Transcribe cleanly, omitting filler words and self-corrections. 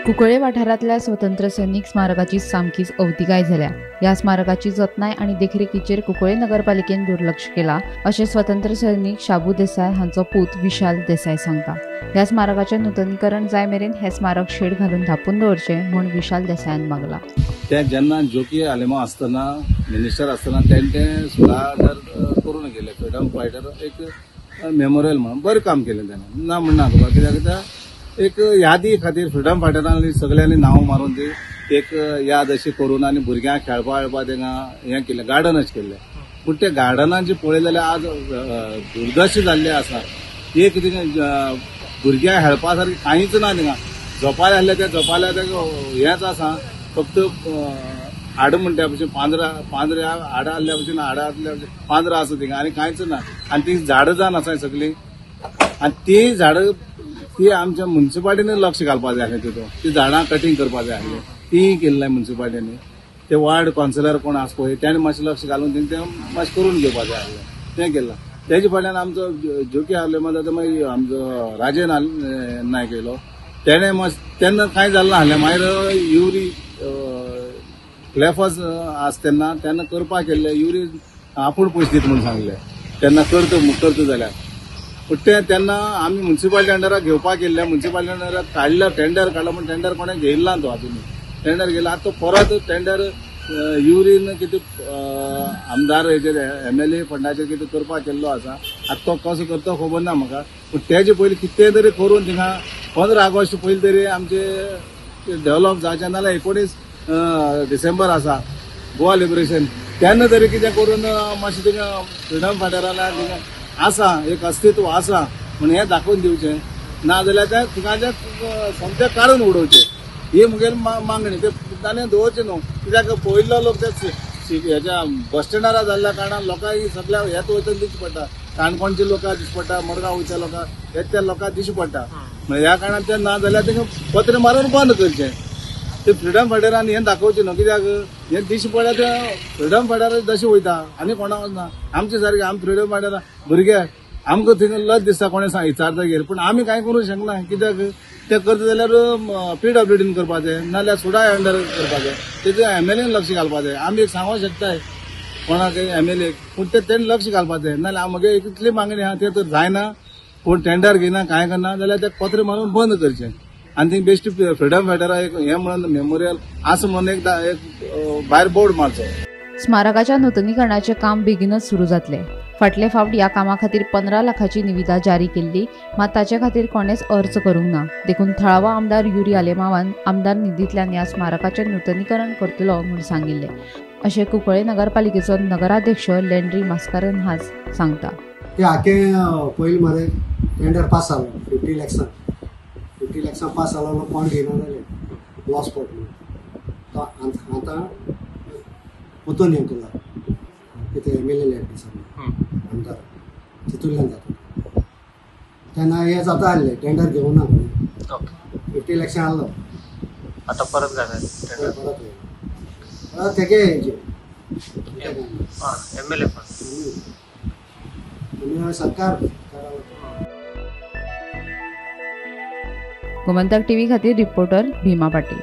कुंकळे वाठारांतल्या स्वतंत्र सैनिक स्मारकाची सामकीच अवतिकाय झाल्या। या स्मारकाची जतनाय आणि देखरेखीचेर कुंकळे नगरपालिकेन दुर्लक्ष केला, अशें स्वतंत्र सैनिक शाबू देसाय हांचो पूत विशाल देसाय सांगता। ह्या स्मारकाचें नूतनीकरण जाय मेरेन हे स्मारक शेड घालून धापून दवरचें म्हूण विशाल देसायान मागला। ते जेन्ना जोकी आलेमा आसतना मिनिस्टर आसतना तेणें सुद्दां करून गेले फ्रीडम फायटर एक मेमोरियल म्हणून बरें काम केलें तेणें ना म्हणना तुका कित्याक एक यादी खातीर फ्रीडम फायटरांनी सगळ्यांनी नांव मारून ती एक याद अशी करून आनी भुरग्यांक खेळपा थिंगा हें केलें गार्डनच केल्लें। पूण ते गार्डनांची पळयलें जाल्यार आज दुर्दशा जाल्ली आसा। एक भुरग्यांक खेळपा सारकें कांयच ना थिंगा। झोपाळे आहले ते झोपाळे हेंच आसा फक्त हाड म्हणटा भशेन पांजरे हाड आहल्या भशेन हाड आहल्या भशेन पांजरो आसा थिंगा आनी कांयच ना। आनी ती झाडां जावन आसाय सगळीं आनी ती झाडां ती आमच्या म्युनिसिपालिटीन लक्ष घालपा जाय आसलें तितून ती झाडां कटिंग करपा जाय आसलें ती केल्लें म्युनिसिपालिटीनी। ते वार्ड कावन्सिलर कोण आसा पळय ताणें मातशें लक्ष घालून तें मातशें करून घेवपा जाय आसलें तें केलां। तेजे फाटल्यान आमचो जोकी आहलो मागीर मागीर आमचो राजन नायक येयलो तेणें तेन्ना कांय जालें ना आहलें। मागीर युरी क्लेफस आसता तेन्ना करपाक केल्लें युरी आपूण पयशे दिता म्हूण सांगलें तेन्ना करता जाल्यार। पूण तेन्ना आमी म्युनिसिपालिटी अंडराक घेवपाक गेल्ले म्युनिसिपालिटी अंडराक काडलं टेंडर काडलो पूण टेंडर कोणें घेयला तो अजून टेंडर गेला आतां तो परत टेंडर युरीन कितें आमदार हेचेर MLA फंडाचेर कितें करपाक केल्लो आसा। आतां तो कसो करता खबर ना म्हाका पूण तेजे पयलीं कितें तरी करून थिंगा 15 ऑगस्ट पयलीं तरी आमचे डेव्हलप जावचें नाल्यार 19 डिसेंबर आसा गोवा लिबरेशन तेन्ना तरी कितें करून मातशें थिंगा फ्रीडम फायटरांना थिंगा आसा एक अस्तित्व आसा म्हूण हें दाखोवन दिवचें ना जाल्यार त्या थिंगाचे सोमतें काडून उडोवचें ही मुगेली मागणी। ते ताणें दवरचें न्हू कित्याक पयलो लोक ते हेच्या बस स्टँडार जाल्ल्या कारणान लोकांक सगळ्या हेच वचून दिश्टी पडटा काणकोणचे लोकांक दिश्टी पडटा मडगांवच्या लोकांक हेच त्या लोकांक दिश्टी पडटा ह्या कारणान तें ना जाल्यार तेंका पत्र मारून बंद करचें। ते फ्रीडम फायटरांनी हें दाखोवचें न्हू कित्याक हें दिश्टी पडल्यार ते फ्रीडम फायटर जशें वयता आनी कोणाक वचना। आमचे सारके आमी फ्रीडम फायटर भुरगे आमकां थिंगा लज दिसता कोणें विचारतकीर पूण आमी कांय करूंक शकना कित्याक ते करता जाल्यार PWDन करपाचें नाल्यार सुडा अंडर करपाचें तेजें MLAन लक्ष घालपाक जाय। आमी एक सांगूंक शकताय कोणाक MLA पूण तेणें लक्ष घालपाक जाय नाल्यार म्हगे इतली मागणी आहा तें तर जायना कोण टेंडर घेयना कांय करना जाल्यार तें पत्र मारून बंद करचें आनी थंय बेश्टी फ्रीडम फायटराक एक हें म्हणून मेमोरियल आसा म्हणून एक भायर बोर्ड मारचो। स्मारकाच्या नूतनीकरणाचें काम बेगीनच सुरू जातलें। फाटले फावट ह्या कामा खातीर 15 लाखाची निविदा जारी केल्ली मात ताचे खातीर कोणेच अर्ज करूंक ना। देखून थळावा आमदार युरी आलेमावान आमदार निधींतल्यान ह्या स्मारकाचें नूतनीकरण करतलो म्हूण सांगिल्लें अशें कुंकळे नगरपालिकेचो नगराध्यक्ष लेंड्री मास्कारेन्हास सांगता। ते हाकें पयलीं मरे टेंडर पास जालो 50 लॅक्सां पास जालो कोण घेयना जालें लॉस पॉट म्हणून आतां वचून हें केला कितें MLA लॅट आसा आमदार तितूंतल्यान जाता तेन्ना हें जाता आसलें टेंडर घेवूं ना 50 लॅक्सां आहलो आतां परत घातलें परत तेगे हेजें MLA सरकार गोमंतक TV खातीर रिपोर्टर भीमा पाटील।